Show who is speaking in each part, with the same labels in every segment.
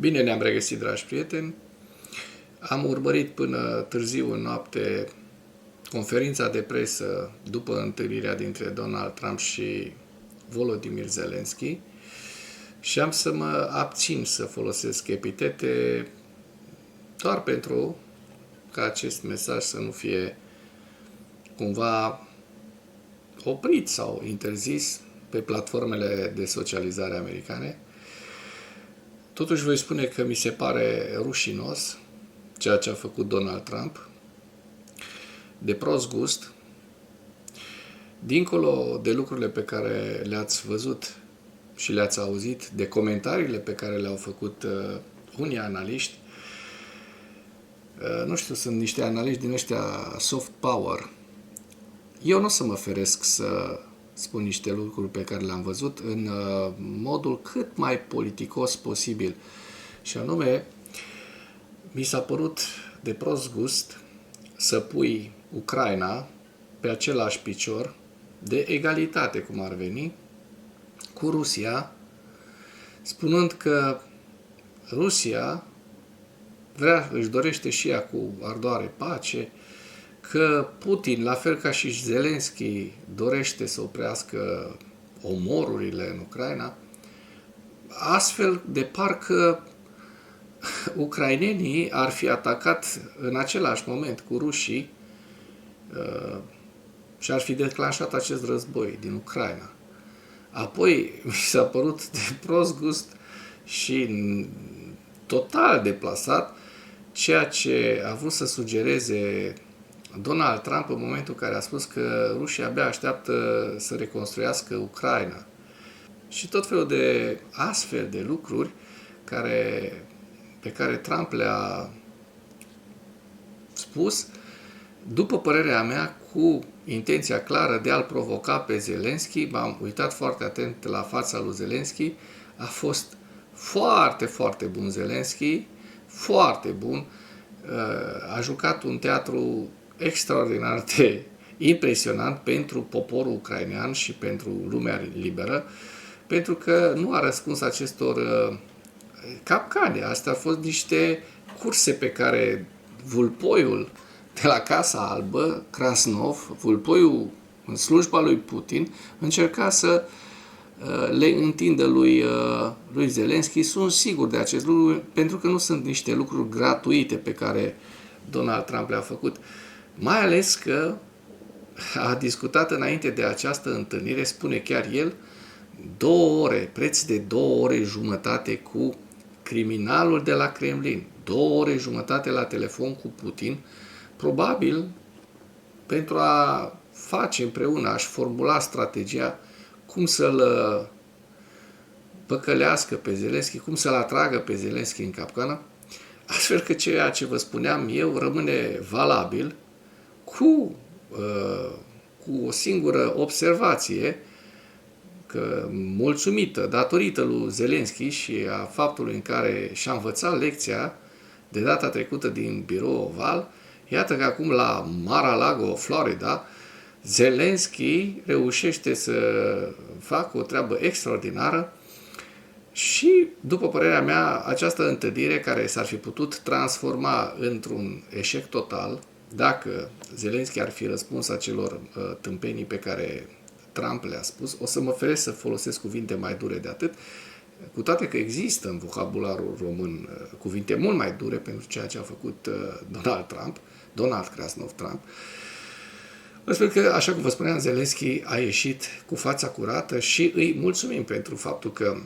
Speaker 1: Bine ne-am regăsit, dragi prieteni. Am urmărit până târziu în noapte conferința de presă după întâlnirea dintre Donald Trump și Volodymyr Zelensky și am să mă abțin să folosesc epitete doar pentru ca acest mesaj să nu fie cumva oprit sau interzis pe platformele de socializare americane. Totuși voi spune că mi se pare rușinos ceea ce a făcut Donald Trump, de prost gust, dincolo de lucrurile pe care le-ați văzut și le-ați auzit, de comentariile pe care le-au făcut unii analiști. Nu știu, sunt niște analiști din ăștia soft power. Eu nu o să mă feresc să spun niște lucruri pe care le-am văzut în modul cât mai politicos posibil. Și anume, mi s-a părut de prost gust să pui Ucraina pe același picior de egalitate, cum ar veni, cu Rusia, spunând că Rusia își dorește și ea cu ardoare pace, că Putin, la fel ca și Zelensky, dorește să oprească omorurile în Ucraina, astfel de parcă ucrainenii ar fi atacat în același moment cu rușii și ar fi declanșat acest război din Ucraina. Apoi mi s-a părut de prost gust și total deplasat ceea ce a vrut să sugereze Donald Trump în momentul în care a spus că rușii abia așteaptă să reconstruiască Ucraina. Și tot felul de astfel de lucruri pe care Trump le-a spus, după părerea mea, cu intenția clară de a-l provoca pe Zelensky. M-am uitat foarte atent la fața lui Zelensky. A fost foarte, foarte bun Zelensky, foarte bun. A jucat un teatru extraordinar de impresionant pentru poporul ucrainean și pentru lumea liberă, pentru că nu a răspuns acestor capcane. Astea au fost niște curse pe care vulpoiul de la Casa Albă, Krasnov, vulpoiul în slujba lui Putin, încerca să le întindă lui Zelensky. Sunt sigur de acest lucru, pentru că nu sunt niște lucruri gratuite pe care Donald Trump le-a făcut. Mai ales că a discutat înainte de această întâlnire, spune chiar el, 2 ore, preț de 2 ore jumătate cu criminalul de la Kremlin, 2 ore jumătate la telefon cu Putin, probabil pentru a face împreună, a-și formula strategia cum să-l păcălească pe Zelensky, cum să-l atragă pe Zelensky în capcană, astfel că ceea ce vă spuneam eu rămâne valabil cu o singură observație, că mulțumită, datorită lui Zelensky și a faptului în care și-a învățat lecția de data trecută din Birou Oval, iată că acum la Mar-a-Lago, Florida, Zelensky reușește să facă o treabă extraordinară și, după părerea mea, această întâlnire care s-ar fi putut transforma într-un eșec total, dacă Zelensky ar fi răspuns acelor tâmpenii pe care Trump le-a spus, o să mă feresc să folosesc cuvinte mai dure de atât, cu toate că există în vocabularul român cuvinte mult mai dure pentru ceea ce a făcut Donald Krasnov Trump. Sper că, așa cum vă spuneam, Zelensky a ieșit cu fața curată și îi mulțumim pentru faptul că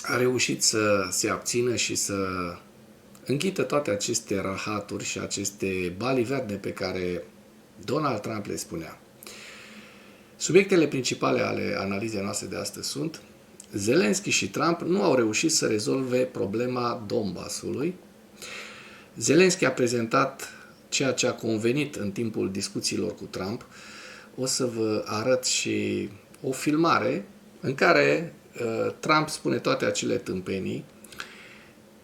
Speaker 1: a reușit să se abțină și să închită toate aceste rahaturi și aceste baliverne pe care Donald Trump le spunea. Subiectele principale ale analizei noastre de astăzi sunt: Zelensky și Trump nu au reușit să rezolve problema Donbasului. Zelensky a prezentat ceea ce a convenit în timpul discuțiilor cu Trump. O să vă arăt și o filmare în care Trump spune toate acele tâmpenii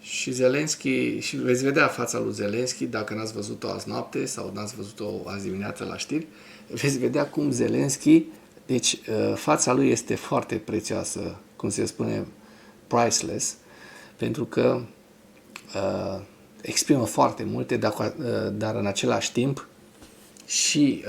Speaker 1: și Zelensky, și veți vedea fața lui Zelensky, dacă n-ați văzut-o azi noapte sau n-ați văzut-o azi dimineață la știri, veți vedea cum Zelensky, deci fața lui este foarte prețioasă, cum se spune, priceless, pentru că exprimă foarte multe, dar în același timp și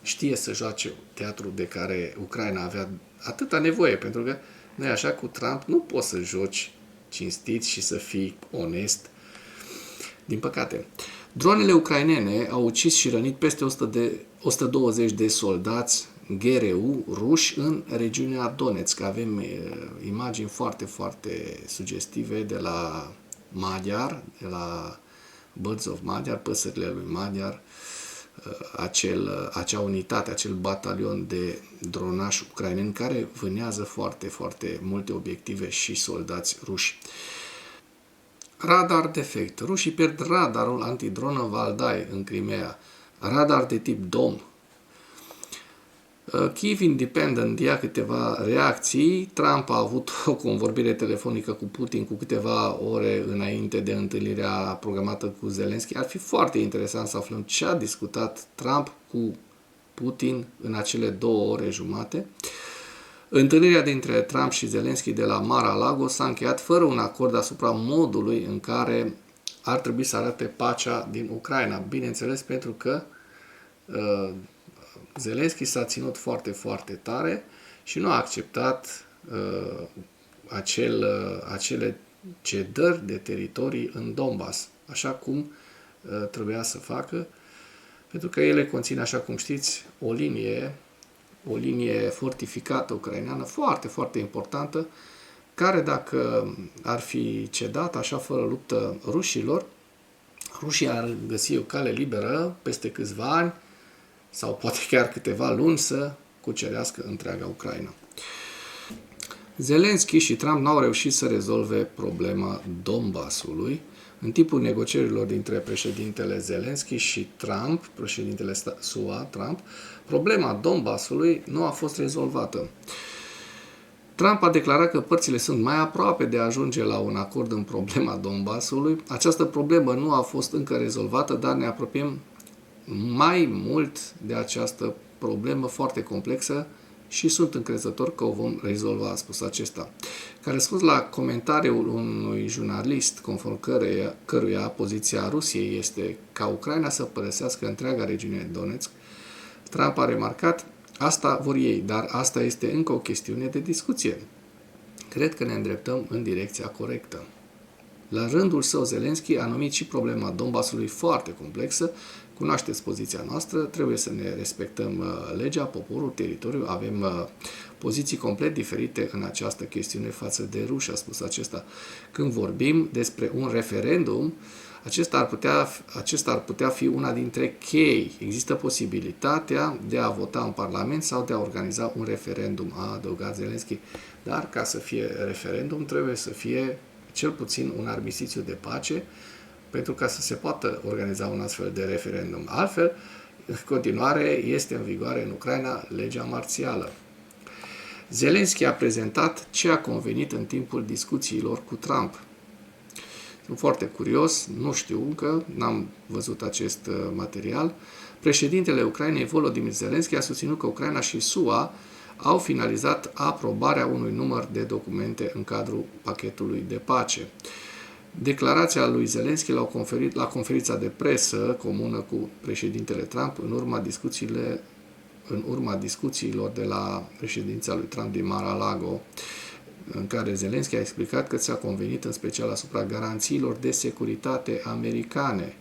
Speaker 1: știe să joace teatru de care Ucraina avea atâta nevoie, pentru că nu e așa, cu Trump nu poți să joci cinstit și să fii onest. Din păcate, dronele ucrainene au ucis și rănit peste 120 de soldați GRU ruși în regiunea Donetsk. Avem imagini foarte, foarte sugestive de la Magyar, de la Birds of Magyar, păsările lui Magyar, acea unitate, acel batalion de dronași ucraineni care vânează foarte, foarte multe obiective și soldați ruși. Radar defect. Rușii pierd radarul antidronă Valdai în Crimea. Radar de tip DOM. Kyiv Independent ia câteva reacții. Trump a avut o convorbire telefonică cu Putin cu câteva ore înainte de întâlnirea programată cu Zelensky. Ar fi foarte interesant să aflăm ce a discutat Trump cu Putin în acele 2 ore jumate. Întâlnirea dintre Trump și Zelensky de la Mar-a-Lago s-a încheiat fără un acord asupra modului în care ar trebui să arate pacea din Ucraina. Bineînțeles, pentru că Zelensky s-a ținut foarte, foarte tare și nu a acceptat acele cedări de teritorii în Donbass, așa cum trebuia să facă, pentru că ele conțin, așa cum știți, o linie fortificată ucraineană foarte, foarte importantă, care dacă ar fi cedat așa fără luptă rușilor, rușii ar găsi o cale liberă peste câțiva ani sau poate chiar câteva luni să cucerească întreaga Ucraina. Zelensky și Trump n-au reușit să rezolve problema Donbassului. În timpul negocierilor dintre președintele Zelensky și Trump, președintele SUA, Trump, problema Donbassului nu a fost rezolvată. Trump a declarat că părțile sunt mai aproape de a ajunge la un acord în problema Donbassului. Această problemă nu a fost încă rezolvată, dar ne apropiem mai mult de această problemă foarte complexă și sunt încrezător că o vom rezolva, a spus acesta. Ca răspuns la comentariul unui jurnalist, conform căruia poziția Rusiei este ca Ucraina să părăsească întreaga regiune Donetsk, Trump a remarcat: asta vor ei, dar asta este încă o chestiune de discuție. Cred că ne îndreptăm în direcția corectă. La rândul său, Zelensky a numit și problema Donbassului foarte complexă. Cunoașteți poziția noastră, trebuie să ne respectăm legea, poporul, teritoriul, avem poziții complet diferite în această chestiune față de ruși, a spus acesta. Când vorbim despre un referendum, acesta ar putea fi una dintre chei. Există posibilitatea de a vota în Parlament sau de a organiza un referendum, a adăugat Zelensky. Dar ca să fie referendum trebuie să fie cel puțin un armistițiu de pace, pentru ca să se poată organiza un astfel de referendum. Altfel, în continuare, este în vigoare în Ucraina legea marțială. Zelensky a prezentat ce a convenit în timpul discuțiilor cu Trump. Sunt foarte curios, nu știu încă, n-am văzut acest material. Președintele Ucrainei, Volodymyr Zelensky, a susținut că Ucraina și SUA au finalizat aprobarea unui număr de documente în cadrul pachetului de pace. Declarația lui Zelensky l-au conferit la conferința de presă comună cu președintele Trump în urma discuțiilor de la președința lui Trump din Mar-a-Lago, în care Zelensky a explicat că s-a convenit în special asupra garanțiilor de securitate americane.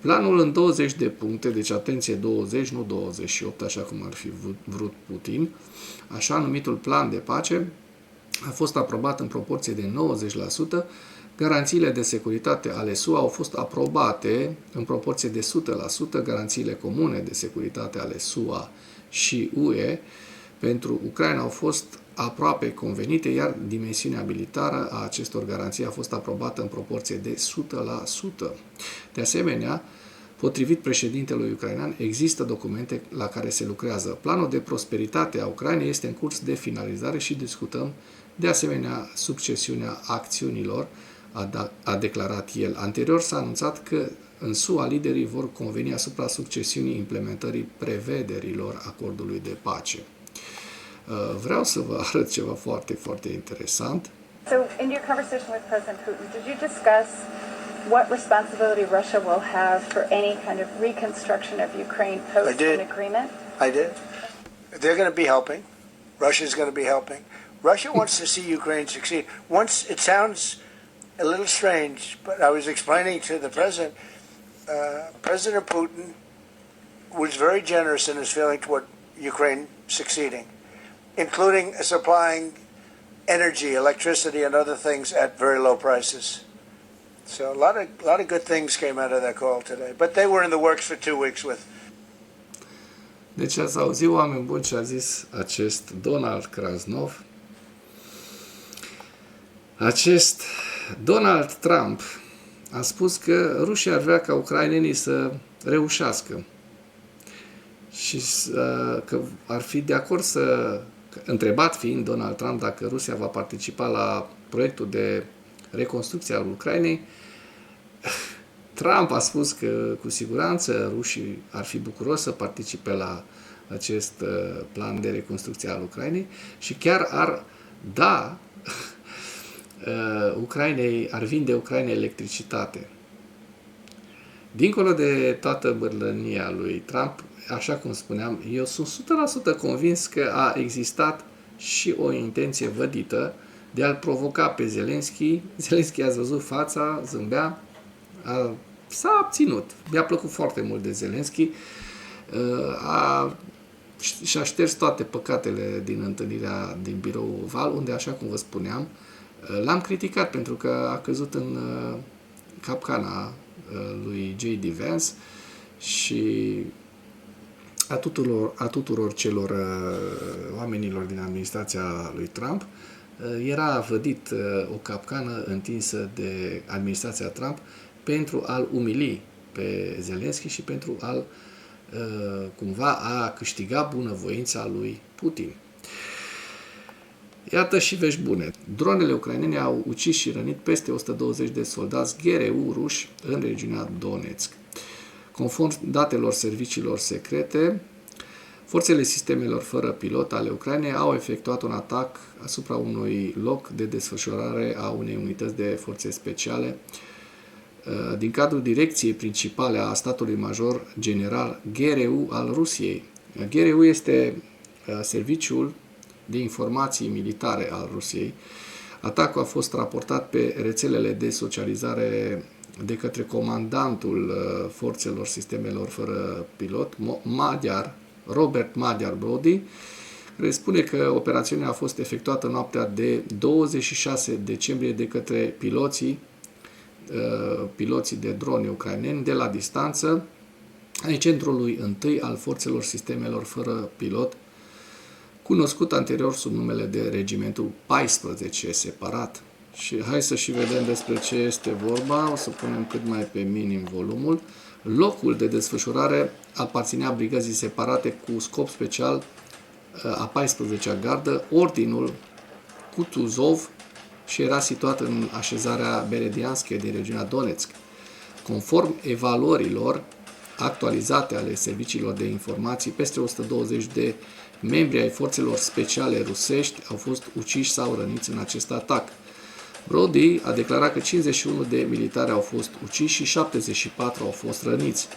Speaker 1: Planul în 20 de puncte, deci atenție 20, nu 28, așa cum ar fi vrut Putin, așa numitul plan de pace, a fost aprobat în proporție de 90%, garanțiile de securitate ale SUA au fost aprobate în proporție de 100%, garanțiile comune de securitate ale SUA și UE pentru Ucraina au fost aproape convenite, iar dimensiunea militară a acestor garanții a fost aprobată în proporție de 100%. De asemenea, potrivit președintelui ucrainean, există documente la care se lucrează. Planul de prosperitate a Ucrainei este în curs de finalizare și discutăm de asemenea succesiunea acțiunilor, a declarat el. Anterior s-a anunțat că în SUA liderii vor conveni asupra succesiunii implementării prevederilor acordului de pace. Vreau să vă arăt ceva foarte, foarte interesant.
Speaker 2: So, in your conversation with President Putin, did you discuss what responsibility Russia will have for any kind of reconstruction of Ukraine post an agreement?
Speaker 3: I did. They're going to be helping. Russia's going to be helping. Russia wants to see Ukraine succeed. Once it sounds a little strange, but I was explaining to the president, President Putin was very generous in his feeling toward Ukraine succeeding, including supplying energy, electricity, and other things at very low prices. So a lot of good things came out of that call today. But they were in the works for 2 weeks with.
Speaker 1: Deci ați auzit, oameni buni, ce a zis acest Donald Krasnov. Acest Donald Trump a spus că Rusia ar vrea ca ucrainenii să reușească și că ar fi de acord întrebat fiind Donald Trump dacă Rusia va participa la proiectul de reconstrucție al Ucrainei, Trump a spus că cu siguranță rușii ar fi bucuroși să participe la acest plan de reconstrucție al Ucrainei și chiar ar da ar vinde Ucrainei electricitate. Dincolo de toată bârlănia lui Trump, așa cum spuneam, eu sunt 100% convins că a existat și o intenție vădită de a-l provoca pe Zelenski. Zelenski a văzut fața, zâmbea, s-a abținut. Mi-a plăcut foarte mult de Zelenski. Și-a șters toate păcatele din întâlnirea din biroul Oval, unde, așa cum vă spuneam, l-am criticat pentru că a căzut în capcana lui J.D. Vance și a tuturor celor oamenilor din administrația lui Trump. Era vădit o capcană întinsă de administrația Trump pentru a-l umili pe Zelenski și pentru a-l cumva a câștiga bunăvoința lui Putin. Iată și vești bune. Dronele ucrainene au ucis și rănit peste 120 de soldați GRU ruși în regiunea Donetsk. Conform datelor serviciilor secrete, forțele sistemelor fără pilot ale Ucrainei au efectuat un atac asupra unui loc de desfășurare a unei unități de forțe speciale din cadrul direcției principale a statului major general GRU al Rusiei. GRU este serviciul de informații militare al Rusiei. Atacul a fost raportat pe rețelele de socializare de către comandantul forțelor sistemelor fără pilot, Robert Magyar Brody, care spune că operațiunea a fost efectuată noaptea de 26 decembrie de către piloții de drone ucraineni de la distanță ai centrului întâi al forțelor sistemelor fără pilot, cunoscut anterior sub numele de Regimentul 14 separat. Și hai să și vedem despre ce este vorba. O să punem cât mai pe minim volumul. Locul de desfășurare aparținea brigăzii separate cu scop special a 14-a gardă, ordinul Kutuzov, și era situat în așezarea Beredianske din regiunea Donetsk. Conform evaluărilor actualizate ale serviciilor de informații, peste 120 de membri ai forțelor speciale rusești au fost uciși sau răniți în acest atac. Brody a declarat că 51 de militari au fost uciși și 74 au fost răniți.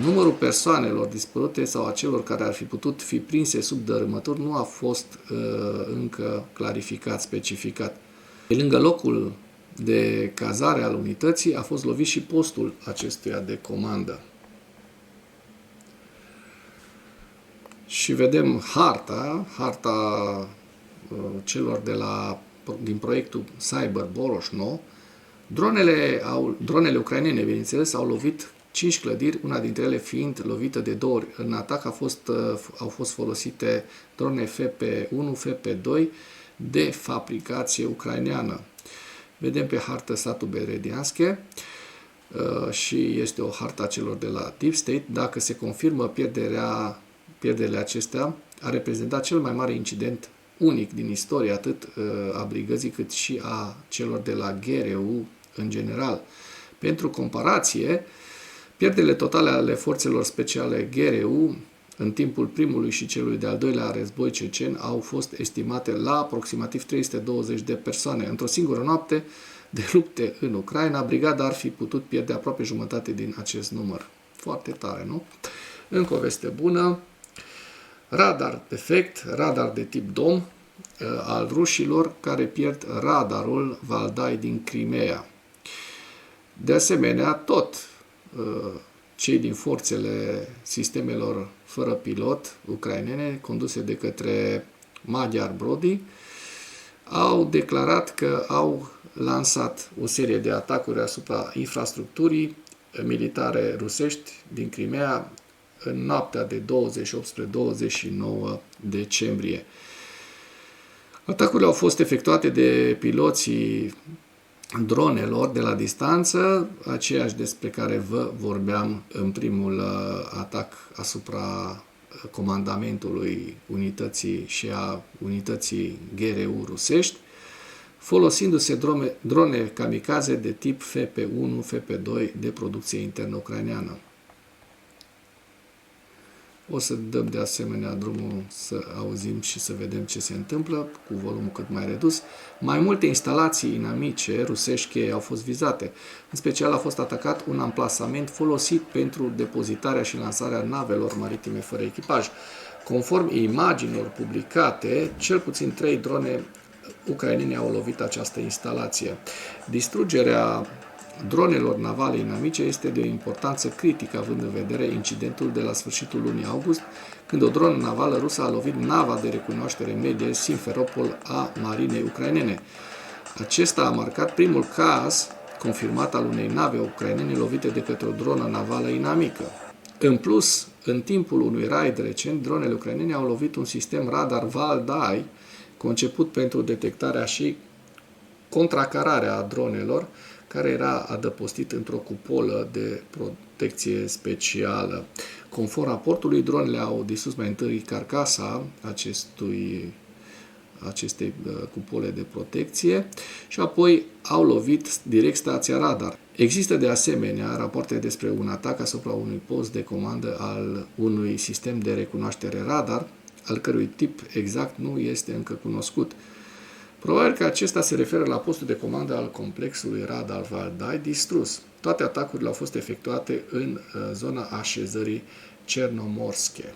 Speaker 1: Numărul persoanelor dispărute sau a celor care ar fi putut fi prinse sub dărâmături nu a fost încă clarificat, specificat. Pe lângă locul de cazare al unității a fost lovit și postul acestuia de comandă. Și vedem harta celor din proiectul Cyber Boroshno. Dronele ucrainene, bineînțeles, au lovit 5 clădiri, una dintre ele fiind lovită de 2 ori. În atac au fost folosite drone FP1, FP2 de fabricație ucraineană. Vedem pe hartă satul Beredianske și este o hartă a celor de la Deep State. Dacă se confirmă pierderile acestea, a reprezentat cel mai mare incident unic din istorie, atât a brigăzii cât și a celor de la GRU în general. Pentru comparație, pierderile totale ale forțelor speciale GRU în timpul primului și celui de-al doilea război cecen au fost estimate la aproximativ 320 de persoane. Într-o singură noapte de lupte în Ucraina, brigada ar fi putut pierde aproape jumătate din acest număr. Foarte tare, nu? Încă o veste bună. Radar defect, radar de tip DOM al rușilor care pierd radarul Valdai din Crimea. De asemenea, tot cei din forțele sistemelor fără pilot ucrainene, conduse de către Magyar Brody, au declarat că au lansat o serie de atacuri asupra infrastructurii militare rusești din Crimea în noaptea de 28 spre 29 decembrie. Atacurile au fost efectuate de piloții dronelor de la distanță, aceiași despre care vă vorbeam în primul atac asupra comandamentului unității și a unității GRU rusești, folosindu-se drone kamikaze de tip FP-1, FP-2 de producție internă ucraineană. O să dăm de asemenea drumul să auzim și să vedem ce se întâmplă, cu volumul cât mai redus. Mai multe instalații inamice rusești cheie au fost vizate. În special a fost atacat un amplasament folosit pentru depozitarea și lansarea navelor maritime fără echipaj. Conform imaginilor publicate, cel puțin 3 drone ucrainene au lovit această instalație. Distrugerea dronelor navale inamice este de o importanță critică, având în vedere incidentul de la sfârșitul lunii august, când o dronă navală rusă a lovit nava de recunoaștere medie Simferopol a marinei ucrainene. Acesta a marcat primul caz confirmat al unei nave ucrainene lovite de către o dronă navală inamică. În plus, în timpul unui raid recent, dronele ucrainene au lovit un sistem radar Valdai, conceput pentru detectarea și contracararea dronelor, care era adăpostit într-o cupolă de protecție specială. Conform raportului, dronele au distrus mai întâi carcasa acestei cupole de protecție și apoi au lovit direct stația radar. Există de asemenea rapoarte despre un atac asupra unui post de comandă al unui sistem de recunoaștere radar, al cărui tip exact nu este încă cunoscut. Probabil că acesta se referă la postul de comandă al complexului radar Valdai distrus. Toate atacurile au fost efectuate în zona așezării Cernomorske.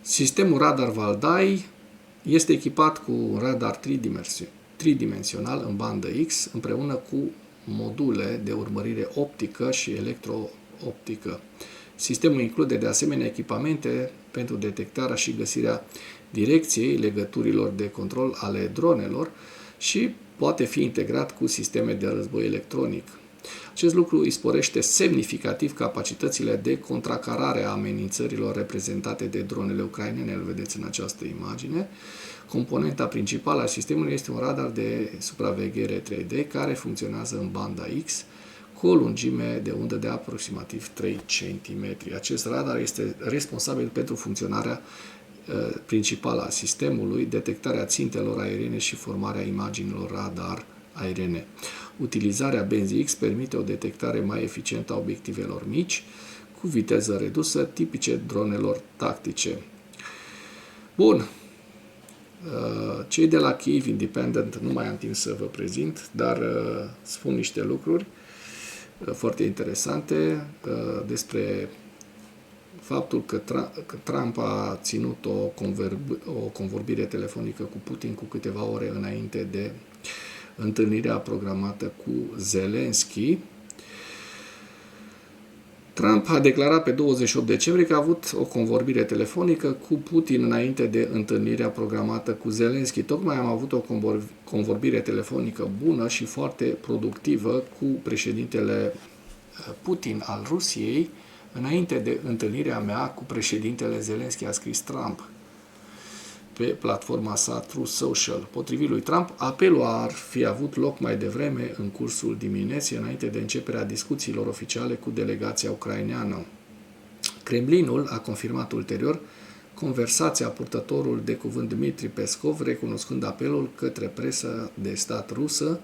Speaker 1: Sistemul radar Valdai este echipat cu un radar tridimensional în bandă X împreună cu module de urmărire optică și electro-optică. Sistemul include de asemenea echipamente pentru detectarea și găsirea direcției legăturilor de control ale dronelor și poate fi integrat cu sisteme de război electronic. Acest lucru îi sporește semnificativ capacitățile de contracarare a amenințărilor reprezentate de dronele ucrainene, îl vedeți în această imagine. Componenta principală a sistemului este un radar de supraveghere 3D care funcționează în banda X cu o lungime de undă de aproximativ 3 cm. Acest radar este responsabil pentru funcționarea principală a sistemului, detectarea țintelor aeriene și formarea imaginilor radar aeriene. Utilizarea benzii X permite o detectare mai eficientă a obiectivelor mici, cu viteză redusă, tipice dronelor tactice. Bun. Cei de la Kyiv Independent nu mai am timp să vă prezint, dar spun niște lucruri foarte interesante despre faptul că Trump a ținut o convorbire telefonică cu Putin cu câteva ore înainte de întâlnirea programată cu Zelensky. Trump a declarat pe 28 decembrie că a avut o convorbire telefonică cu Putin înainte de întâlnirea programată cu Zelensky. Tocmai am avut o convorbire telefonică bună și foarte productivă cu președintele Putin al Rusiei înainte de întâlnirea mea cu președintele Zelensky, a scris Trump pe platforma sa Truth Social. Potrivit lui Trump, apelul ar fi avut loc mai devreme în cursul dimineții, înainte de începerea discuțiilor oficiale cu delegația ucraineană. Kremlinul a confirmat ulterior conversația purtătorul de cuvânt Dmitri Peskov, recunoscând apelul către presa de stat rusă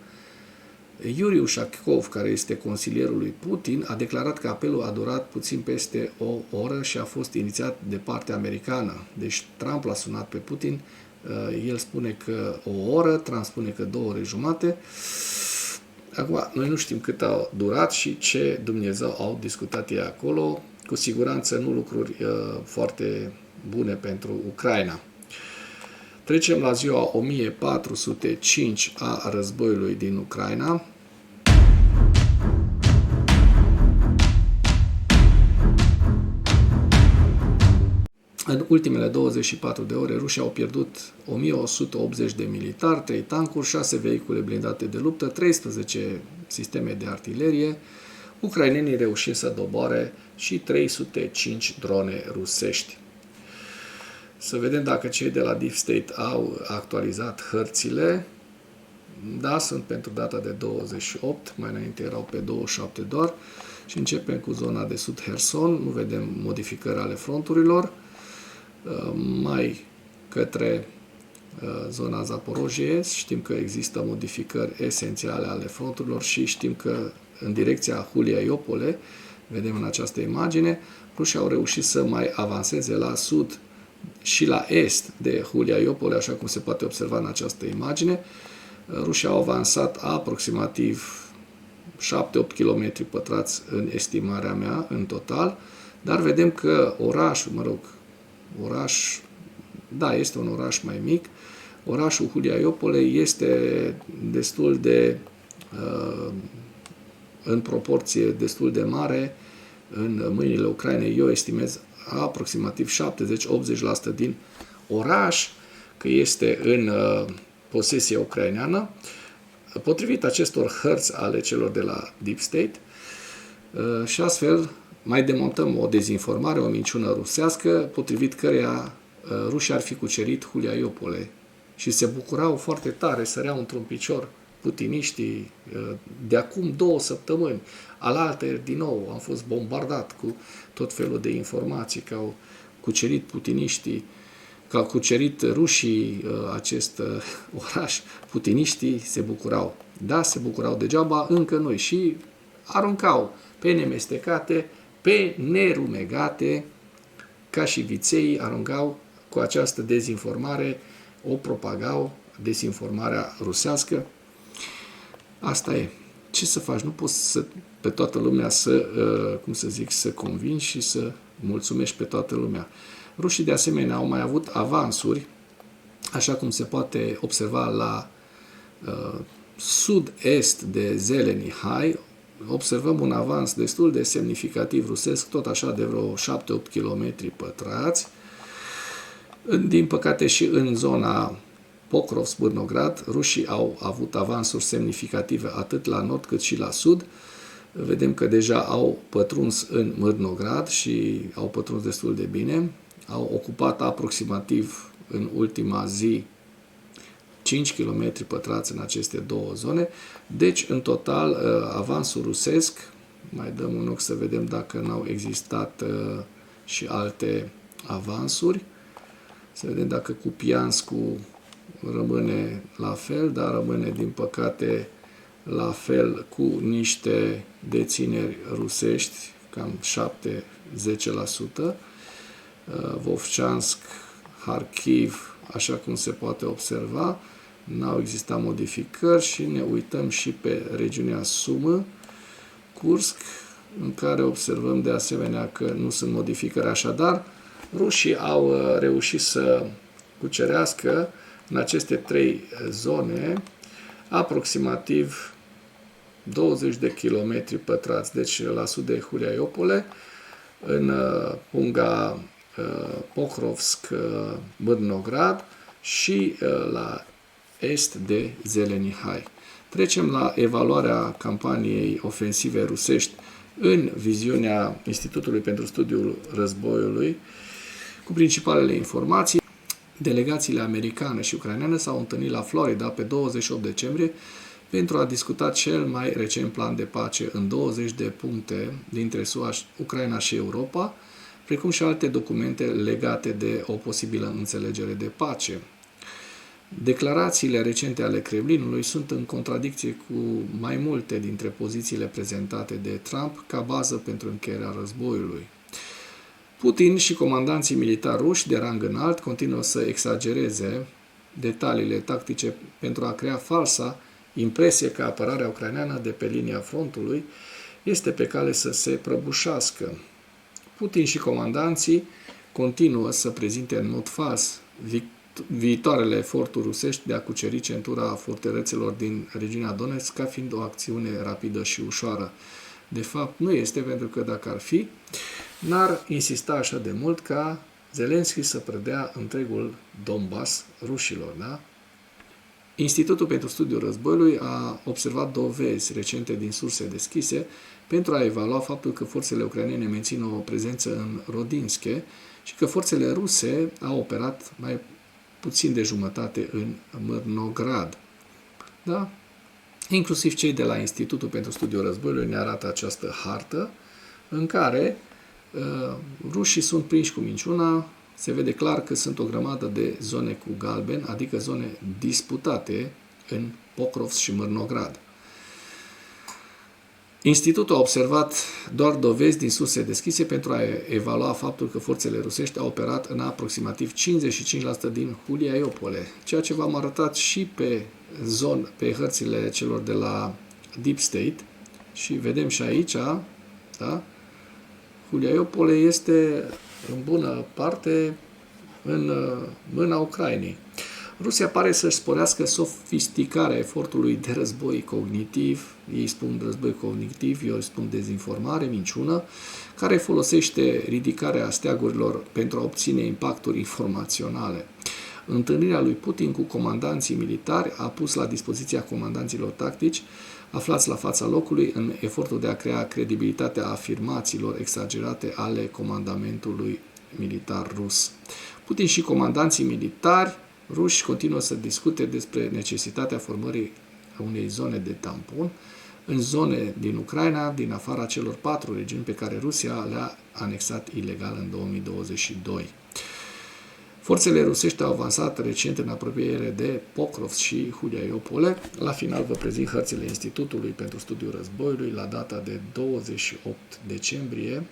Speaker 1: Yuri Ushakov, care este consilierul lui Putin, a declarat că apelul a durat puțin peste o oră și a fost inițiat de partea americană. Deci Trump l-a sunat pe Putin, el spune că o oră, Trump spune că 2 ore jumate. Acum, noi nu știm cât a durat și ce Dumnezeu au discutat ei acolo. Cu siguranță nu lucruri foarte bune pentru Ucraina. Trecem la ziua 1405 a războiului din Ucraina. În ultimele 24 de ore, rușii au pierdut 1180 de militari, 3 tancuri, 6 vehicule blindate de luptă, 13 sisteme de artilerie, ucrainenii reușind să doboare și 305 drone rusești. Să vedem dacă cei de la Deep State au actualizat hărțile. Da, sunt pentru data de 28, mai înainte erau pe 27 doar. Și începem cu zona de sud Herson, nu vedem modificări ale fronturilor. Mai către zona Zaporojie, știm că există modificări esențiale ale fronturilor și știm că în direcția Hulia-Iopole, vedem în această imagine, rușii au reușit să mai avanseze la sud și la est de Hulia-Iopole, așa cum se poate observa în această imagine. Rușii au avansat aproximativ 7-8 km pătrați în estimarea mea, în total, dar vedem că orașul, este un oraș mai mic, orașul Hulia-Iopole este destul de, în proporție destul de mare în mâinile Ucrainei. Eu estimez aproximativ 70-80% din oraș că este în posesie ucraineană. Potrivit acestor hărți ale celor de la Deep State, și astfel mai demontăm o dezinformare, o minciună rusească, potrivit căreia rușii ar fi cucerit Hulia-Iopole și se bucurau foarte tare, săreau într-un picior putiniștii de acum 2 săptămâni. Alaltă, din nou, am fost bombardat cu tot felul de informații că au cucerit putiniștii, că au cucerit rușii acest oraș. Putiniștii se bucurau. Da, se bucurau degeaba, încă noi, și aruncau pe nemestecate, pe nerumegate, ca și viței, aruncau cu această dezinformare, o propagau, dezinformarea rusească. Asta e. Ce să faci? Nu poți pe toată lumea să convingi și să mulțumești pe toată lumea. Rușii, de asemenea, au mai avut avansuri, așa cum se poate observa la sud-est de Zelenihai. Observăm un avans destul de semnificativ rusesc, tot așa de vreo 7-8 km pătrați. Din păcate și în zona Pokrovsk-Bârnograd, rușii au avut avansuri semnificative atât la nord cât și la sud. Vedem că deja au pătruns în Mârnograd și au pătruns destul de bine. Au ocupat aproximativ în ultima zi 5 km pătrați în aceste 2 zone. Deci, în total, avansul rusesc, mai dăm un ochi să vedem dacă n-au existat și alte avansuri. Să vedem dacă Kupiansku rămâne la fel, dar rămâne, din păcate, la fel cu niște dețineri rusești, cam 7-10%. Vovchansk, Kharkiv, așa cum se poate observa, n-au existat modificări și ne uităm și pe regiunea Sumă, Kursk, în care observăm de asemenea că nu sunt modificări. Așadar, rușii au reușit să cucerească în aceste 3 zone aproximativ 20 de kilometri pătrați, deci la sud de Hulia-Iopole, în punga Pokrovsk, Mârnograd și la est de Zelenihai. Trecem la evaluarea campaniei ofensive rusești în viziunea Institutului pentru Studiul Războiului, cu principalele informații. Delegațiile americane și ucraineană s-au întâlnit la Florida pe 28 decembrie pentru a discuta cel mai recent plan de pace în 20 de puncte dintre SUA, Ucraina și Europa, precum și alte documente legate de o posibilă înțelegere de pace. Declarațiile recente ale Kremlinului sunt în contradicție cu mai multe dintre pozițiile prezentate de Trump ca bază pentru încheierea războiului. Putin și comandanții militari ruși de rang înalt continuă să exagereze detaliile tactice pentru a crea falsa impresie că apărarea ucraineană de pe linia frontului este pe cale să se prăbușească. Putin și comandanții continuă să prezinte în mod fals viitoarele eforturi rusești de a cuceri centura fortărețelor din regiunea Donetsk ca fiind o acțiune rapidă și ușoară. De fapt, nu este, pentru că dacă ar fi, n-ar insista așa de mult ca Zelenski să predea întregul Donbass rușilor, da? Institutul pentru Studiul Războiului a observat dovezi recente din surse deschise pentru a evalua faptul că forțele ucrainene mențin o prezență în Rodinske și că forțele ruse au operat mai puțin de jumătate în Mârnograd. Da? Inclusiv cei de la Institutul pentru Studiul Războiului ne arată această hartă în care rușii sunt prinși cu minciuna. Se vede clar că sunt o grămadă de zone cu galben, adică zone disputate în Pokrovsk și Mârnograd. Institutul a observat doar dovezi din surse deschise pentru a evalua faptul că forțele rusești au operat în aproximativ 55% din Huliaiopole, ceea ce v-am arătat și pe hărțile celor de la Deep State și vedem și aici, da? Huliaiopole este în bună parte în mâna Ucrainei. Rusia pare să-și sporească sofisticarea efortului de război cognitiv, ei spun război cognitiv, eu îi spun dezinformare, minciună, care folosește ridicarea steagurilor pentru a obține impacturi informaționale. Întâlnirea lui Putin cu comandanții militari a pus la dispoziția comandanților tactici aflați la fața locului în efortul de a crea credibilitatea afirmațiilor exagerate ale comandamentului militar rus. Putin și comandanții militari ruși continuă să discute despre necesitatea formării unei zone de tampon în zone din Ucraina, din afara celor 4 regiuni pe care Rusia le-a anexat ilegal în 2022. Forțele rusești au avansat recent în apropiere de Pokrovsk și Huliaiopole. La final vă prezint hărțile Institutului pentru Studiul Războiului la data de 28 decembrie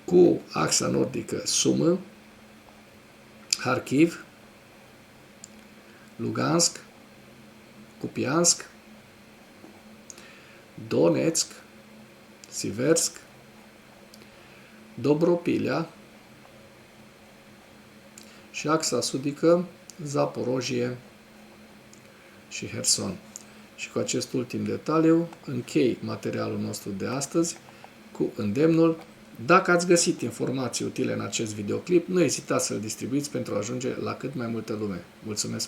Speaker 1: cu axa nordică Sumă, Kharkiv, Lugansk, Kupiansk, Donetsk, Siversk, Dobropilea și axa sudică Zaporojie și Herson. Și cu acest ultim detaliu închei materialul nostru de astăzi cu îndemnul: dacă ați găsit informații utile în acest videoclip, nu ezitați să-l distribuiți pentru a ajunge la cât mai multă lume. Mulțumesc!